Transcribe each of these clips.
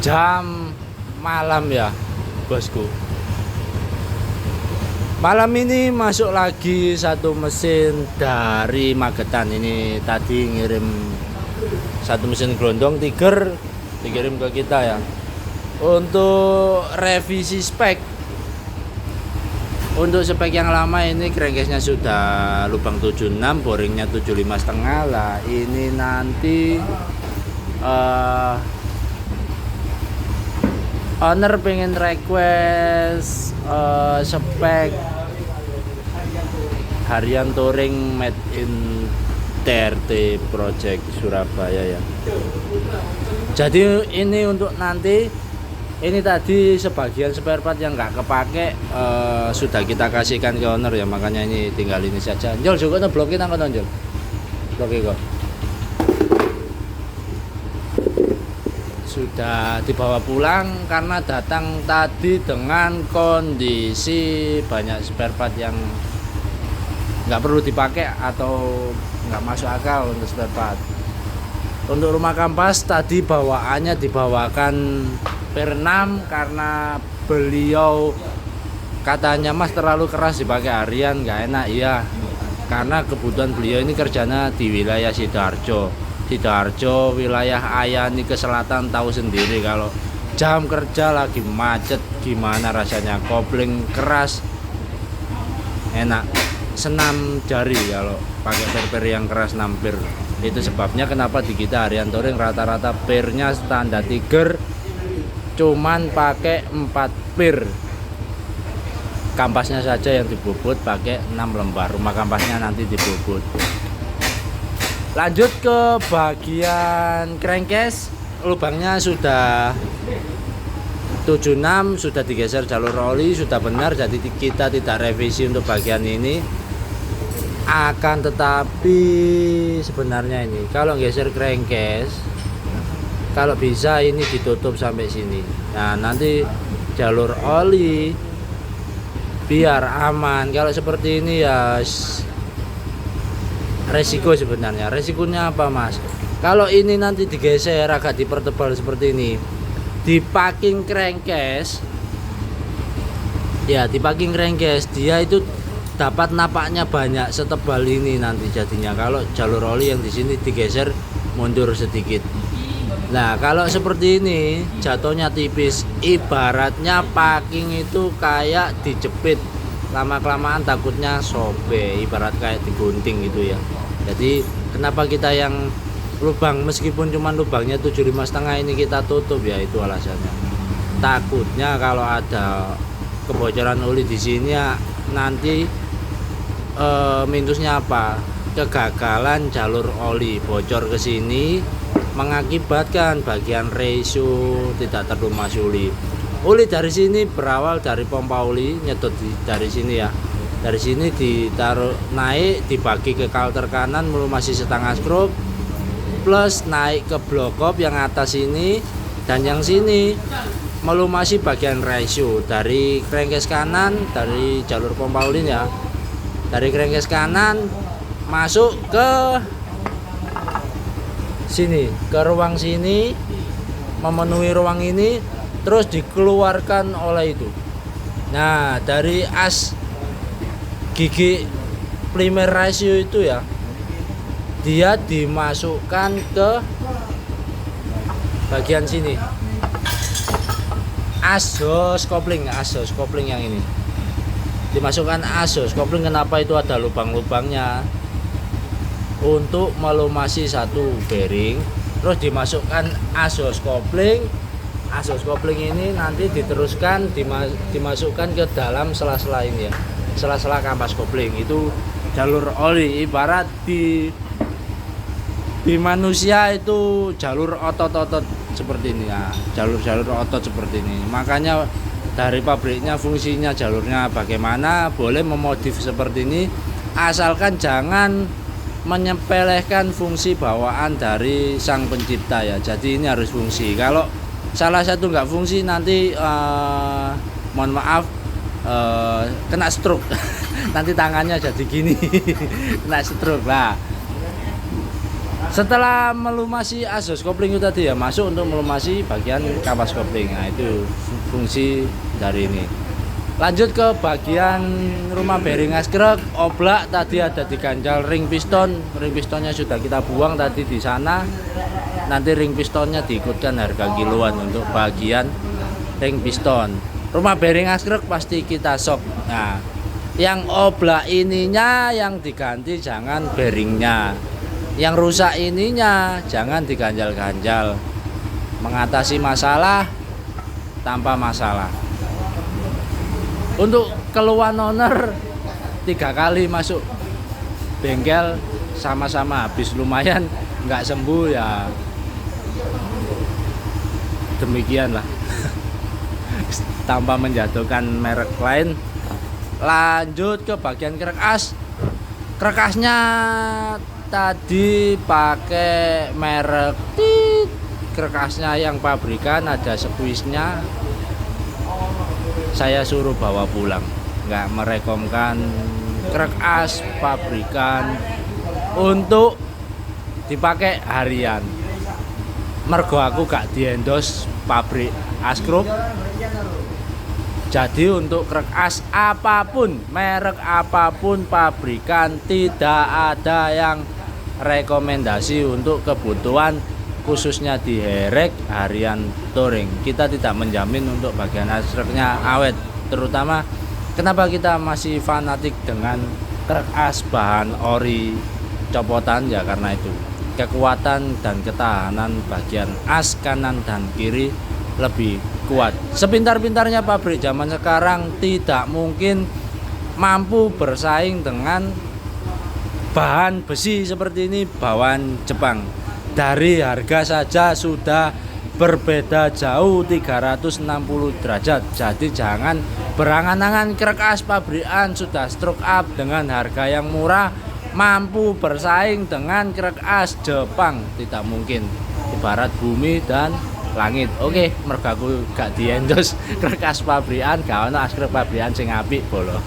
jam malam ya bosku. Malam ini masuk lagi satu mesin dari Magetan. Ini tadi ngirim satu mesin gelondong Tiger, dikirim ke kita ya, untuk revisi spek. Untuk spek yang lama ini crankcase-nya sudah lubang 76, boringnya 75,5 lah. Ini nanti owner pengen request spek harian touring made in TRT Project Surabaya ya. Jadi ini untuk nanti, ini tadi sebagian spare part yang nggak kepake sudah kita kasihkan ke owner ya, makanya ini tinggal ini saja. Jol juga bloknya nang kono Jol. Bloknya kok. Sudah dibawa pulang karena datang tadi dengan kondisi banyak spare part yang nggak perlu dipakai atau nggak masuk akal untuk spare part. Untuk rumah kampas tadi bawaannya dibawakan per 6 karena beliau katanya Mas terlalu keras dipakai harian, nggak enak. Iya, karena kebutuhan beliau ini kerjanya di wilayah Sidoarjo, wilayah Ayani ke selatan, tahu sendiri kalau jam kerja lagi macet gimana rasanya. Kopling keras enak, senam jari kalau pakai per yang keras nampir. Itu sebabnya kenapa di kita harian touring rata-rata pernya standar Tiger cuman pakai 4 pir. Kampasnya saja yang dibobot pakai 6 lembar. Rumah kampasnya nanti dibobot. Lanjut ke bagian crankcase, lubangnya sudah 76, sudah digeser jalur oli, sudah benar, jadi kita tidak revisi untuk bagian ini. Akan tetapi sebenarnya ini kalau geser crankcase, kalau bisa ini ditutup sampai sini. Nah, nanti jalur oli biar aman. Kalau seperti ini ya resiko sebenarnya. Resikonya apa Mas? Kalau ini nanti digeser agak dipertebal seperti ini, di packing crankcase ya, di packing crankcase dia itu dapat napaknya banyak setebal ini nanti jadinya. Kalau jalur oli yang di sini digeser mundur sedikit. Nah, kalau seperti ini jatuhnya tipis. Ibaratnya packing itu kayak dijepit, lama-kelamaan takutnya sobek, ibarat kayak digunting gitu ya. Jadi kenapa kita yang lubang, meskipun cuma lubangnya 75,5 ini kita tutup ya, itu alasannya. Takutnya kalau ada kebocoran oli di sini ya, nanti minusnya apa? Kegagalan jalur oli, bocor ke sini mengakibatkan bagian ratio tidak terlumasi oli. Oli dari sini berawal dari pompa oli, nyedot dari sini ya. Dari sini ditaruh naik, dibagi ke coulter kanan melumasi setengah stroke, plus naik ke blokop yang atas ini, dan yang sini melumasi bagian ratio dari crankcase kanan, dari jalur pompa oli ya. Dari crankcase kanan masuk ke sini, ke ruang sini, memenuhi ruang ini, terus dikeluarkan oleh itu. Nah, dari as gigi primer ratio itu ya, dia dimasukkan ke bagian sini, asos kopling yang ini dimasukkan asos kopling. Kenapa itu ada lubang-lubangnya? Untuk melumasi satu bearing, terus dimasukkan asos kopling. Asos kopling ini nanti diteruskan dimasukkan ke dalam sela-sela ini ya, sela-sela kampas kopling. Itu jalur oli, ibarat di manusia itu jalur otot-otot seperti ini ya, jalur otot seperti ini. Makanya dari pabriknya fungsinya jalurnya bagaimana, boleh memodif seperti ini, asalkan jangan menyepelekan fungsi bawaan dari sang pencipta ya. Jadi ini harus fungsi. Kalau salah satu nggak fungsi nanti mohon maaf kena stroke. Nanti tangannya jadi gini. Kena stroke lah. Setelah melumasi asdos kopling itu tadi ya, masuk untuk melumasi bagian kapas kopling. Nah, itu fungsi dari ini. Lanjut ke bagian rumah bearing askrek, oblak tadi ada diganjal ring piston. Ring pistonnya sudah kita buang tadi di sana. Nanti ring pistonnya diikutkan harga kiloan untuk bagian ring piston. Rumah bearing askrek pasti kita sok. Nah, yang oblak ininya yang diganti, jangan bearingnya. Yang rusak ininya jangan diganjal-ganjal. Mengatasi masalah tanpa masalah. Untuk keluhan owner 3 kali masuk bengkel sama-sama habis, lumayan nggak sembuh ya, demikianlah. Tanpa menjatuhkan merek lain. Lanjut ke bagian krek as. Krek asnya tadi pakai merek krek asnya yang pabrikan, ada squeeze-nya. Saya suruh bawa pulang, nggak merekomkan krek as pabrikan untuk dipakai harian. Mergo aku gak diendos pabrik as group. Jadi untuk krek as apapun, merek apapun pabrikan, tidak ada yang rekomendasi untuk kebutuhan khususnya di herek harian touring. Kita tidak menjamin untuk bagian asreknya awet. Terutama kenapa kita masih fanatik dengan krek as bahan ori copotan, ya karena itu kekuatan dan ketahanan bagian as kanan dan kiri lebih kuat. Sepintar-pintarnya pabrik zaman sekarang tidak mungkin mampu bersaing dengan bahan besi seperti ini bawaan Jepang. Dari harga saja sudah berbeda jauh 360 derajat. Jadi jangan berangan-angan krek as pabrikan sudah stroke up dengan harga yang murah mampu bersaing dengan krek as Jepang. Tidak mungkin. Ibarat bumi dan langit. Oke, mergo aku gak diendos krek as pabrikan, gak ono as krek pabrikan sing apik bolo.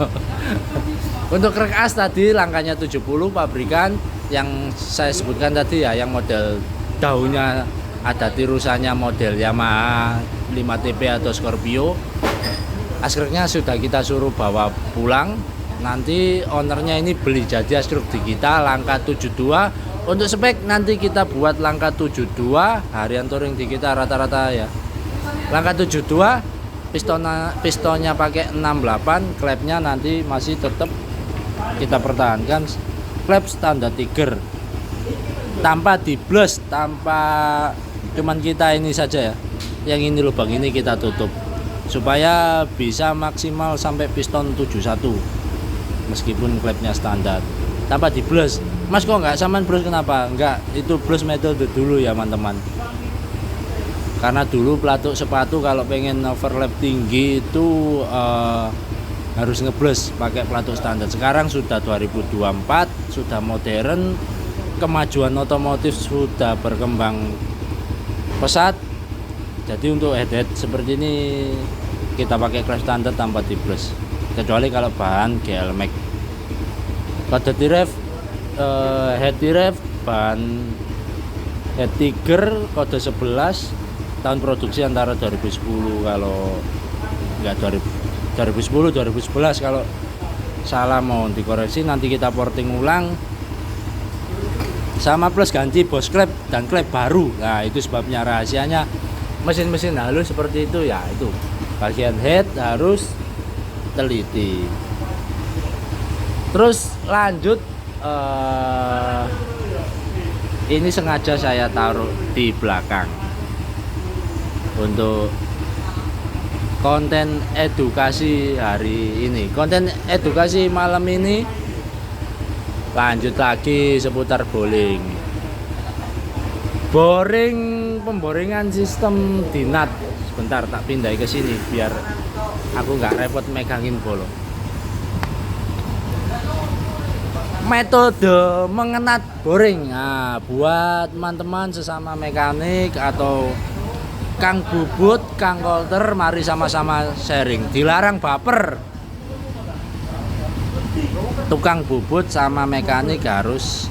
Untuk krek as tadi langkahnya 70 pabrikan yang saya sebutkan tadi ya, yang model daunnya ada tirusannya model Yamaha 5TP atau Scorpio. Askreknya sudah kita suruh bawa pulang. Nanti ownernya ini beli jadi askrek di kita langkah 72. Untuk spek nanti kita buat langkah 72 harian touring di kita rata-rata ya. Langkah 72 pistonnya pakai 68, klepnya nanti masih tetap kita pertahankan klep standar Tiger tanpa dibles, tanpa cuman kita ini saja ya, yang ini lubang ini kita tutup supaya bisa maksimal sampai piston 71 meskipun klepnya standar tanpa dibles. Mas kok nggak saman bros, kenapa? Enggak, itu bros metode dulu ya teman-teman, karena dulu pelatuk sepatu kalau pengen overlap tinggi itu harus ngebles pakai pelatuk standar. Sekarang sudah 2024, sudah modern, kemajuan otomotif sudah berkembang pesat. Jadi untuk head-head seperti ini kita pakai klep standar tanpa dibles, kecuali kalau bahan GL Max. Kode diref head diref bahan head Tiger kode 11, tahun produksi antara 2010 kalau enggak 2010 2011, kalau salah mohon dikoreksi, nanti kita porting ulang sama plus ganti bos klep dan klep baru. Nah itu sebabnya, rahasianya mesin-mesin halus seperti itu ya, itu bagian head harus teliti. Terus lanjut, ini sengaja saya taruh di belakang untuk konten edukasi hari ini. Konten edukasi malam ini lanjut lagi seputar bowling. Pemboringan sistem dinat. Sebentar tak pindah ke sini biar aku nggak repot megangin bolong. Metode mengenat boring. Nah, buat teman-teman sesama mekanik atau Kang Bubut, Kang Kolter, mari sama-sama sharing. Dilarang baper. Tukang bubut sama mekanik harus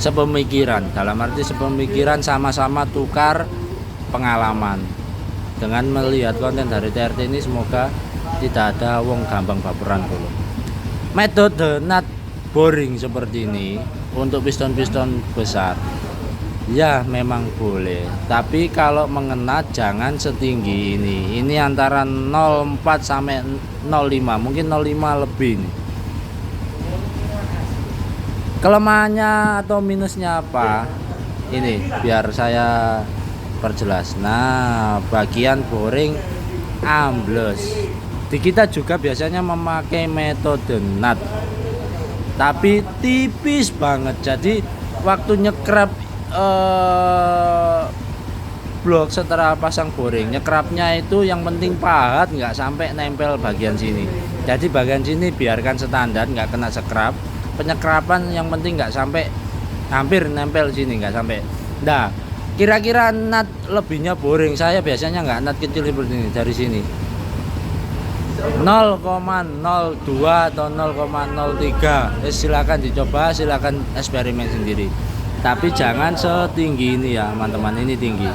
sepemikiran, dalam arti sepemikiran, sama-sama tukar pengalaman. Dengan melihat konten dari TRT ini, semoga tidak ada wong gampang baperan dulu. Metode nut boring seperti ini untuk piston-piston besar ya memang boleh, tapi kalau mengenat jangan setinggi ini. Ini antara 0,4 sampai 0,5, mungkin 0,5 lebih nih. Kelemahannya atau minusnya apa? Ini biar saya perjelas. Nah, bagian boring ambles. Di kita juga biasanya memakai metode nut, tapi tipis banget. Jadi waktu nyekrap blok setelah pasang boring, nyekrapnya itu yang penting pahat, nggak sampai nempel bagian sini. Jadi bagian sini biarkan standar, nggak kena sekrap. Penyekrapan yang penting nggak sampai hampir nempel sini, nggak sampai. Nah, kira-kira nut lebihnya boring saya biasanya nggak nut kecil seperti ini dari sini 0,02 atau 0,03. Silakan dicoba, silakan eksperimen sendiri. Tapi jangan setinggi ini ya teman-teman, ini tinggi.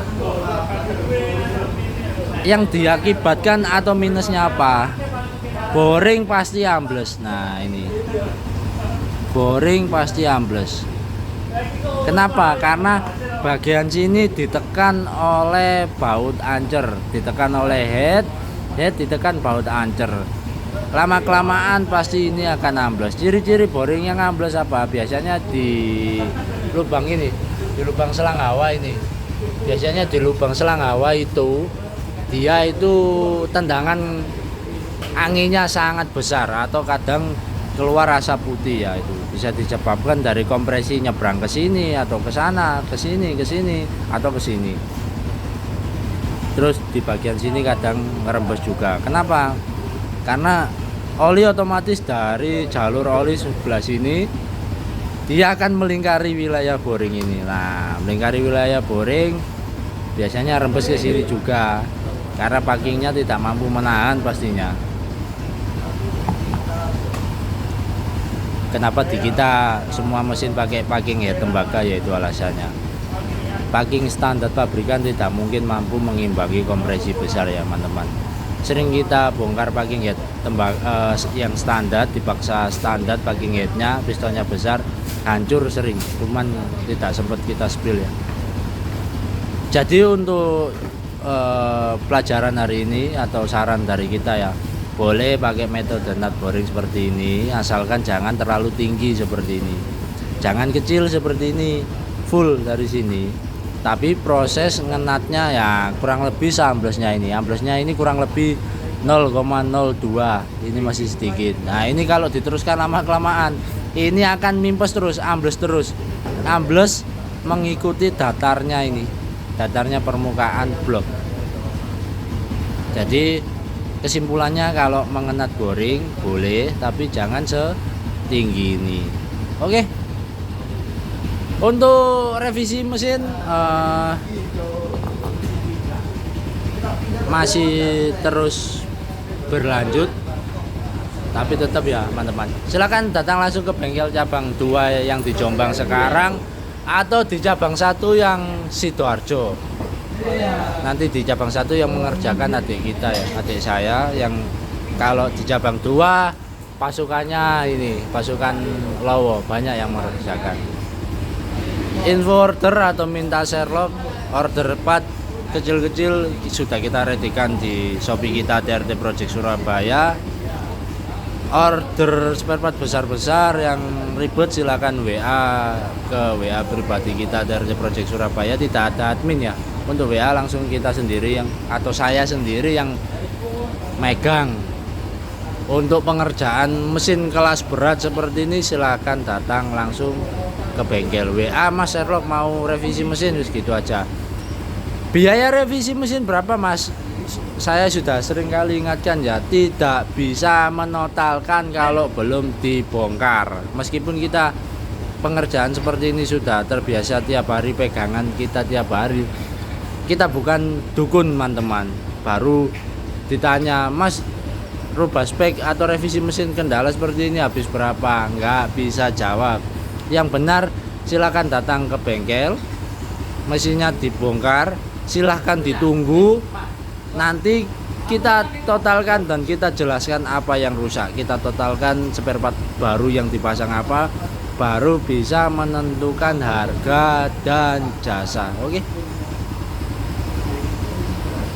Yang diakibatkan atau minusnya apa? Boring pasti ambles. Nah ini boring pasti ambles. Kenapa? Karena bagian sini ditekan oleh baut ancer, ditekan oleh head ditekan baut ancer. Lama-kelamaan pasti ini akan ambles. Ciri-ciri boring yang ambles apa? Biasanya di lubang ini, di lubang selang hawa ini. Biasanya di lubang selang hawa itu dia itu tendangan anginnya sangat besar atau kadang keluar asap putih ya. Itu bisa disebabkan dari kompresi nyebrang ke sini atau ke sana, ke sini atau ke sini. Terus di bagian sini kadang ngerembes juga. Kenapa? Karena oli otomatis dari jalur oli sebelah sini dia akan melingkari wilayah boring ini. Nah, melingkari wilayah boring biasanya rembes ke sini juga karena packingnya tidak mampu menahan pastinya. Kenapa di kita semua mesin pakai packing head tembaga, yaitu alasannya. Packing standar pabrikan tidak mungkin mampu mengimbangi kompresi besar ya teman-teman. Sering kita bongkar packing head yang standar, dipaksa standar packing headnya, pistonnya besar, hancur sering, cuman tidak sempat kita spill ya. Jadi untuk pelajaran hari ini atau saran dari kita ya, boleh pakai metode nut boring seperti ini, asalkan jangan terlalu tinggi seperti ini, jangan kecil seperti ini, full dari sini. Tapi proses ngenatnya ya kurang lebih seamblesnya ini. Amblesnya ini kurang lebih 0,02. Ini masih sedikit. Nah, ini kalau diteruskan lama kelamaan ini akan mimpes terus, ambles terus. Ambles mengikuti datarnya ini. Datarnya permukaan blok. Jadi kesimpulannya kalau mengenat boring boleh, tapi jangan setinggi ini. Oke. Untuk revisi mesin masih terus berlanjut, tapi tetap ya teman-teman, silakan datang langsung ke bengkel cabang 2 yang di Jombang sekarang atau di cabang 1 yang Sidoarjo. Nanti di cabang 1 yang mengerjakan adik kita ya, adik saya yang kalau di cabang 2 pasukannya ini, pasukan Lowo banyak yang mengerjakan. Info order atau minta Sherlock, order part kecil-kecil sudah kita redikan di Shopee kita TRT Project Surabaya. Order spare part besar-besar yang ribet silakan WA ke WA pribadi kita TRT Project Surabaya. Tidak ada admin ya. Untuk WA langsung kita sendiri yang atau saya sendiri yang megang. Untuk pengerjaan mesin kelas berat seperti ini silakan datang langsung ke bengkel. WA Mas Sherlock mau revisi mesin, gitu aja. Biaya revisi mesin berapa Mas? Saya sudah sering kali ingatkan ya, tidak bisa menotalkan kalau belum dibongkar. Meskipun kita pengerjaan seperti ini sudah terbiasa tiap hari, pegangan kita tiap hari, kita bukan dukun teman-teman. Baru ditanya, Mas rubah spek atau revisi mesin kendala seperti ini habis berapa? Nggak bisa jawab. Yang benar silakan datang ke bengkel, mesinnya dibongkar, silahkan ditunggu, nanti kita totalkan dan kita jelaskan apa yang rusak, kita totalkan spare part baru yang dipasang apa, baru bisa menentukan harga dan jasa. Oke.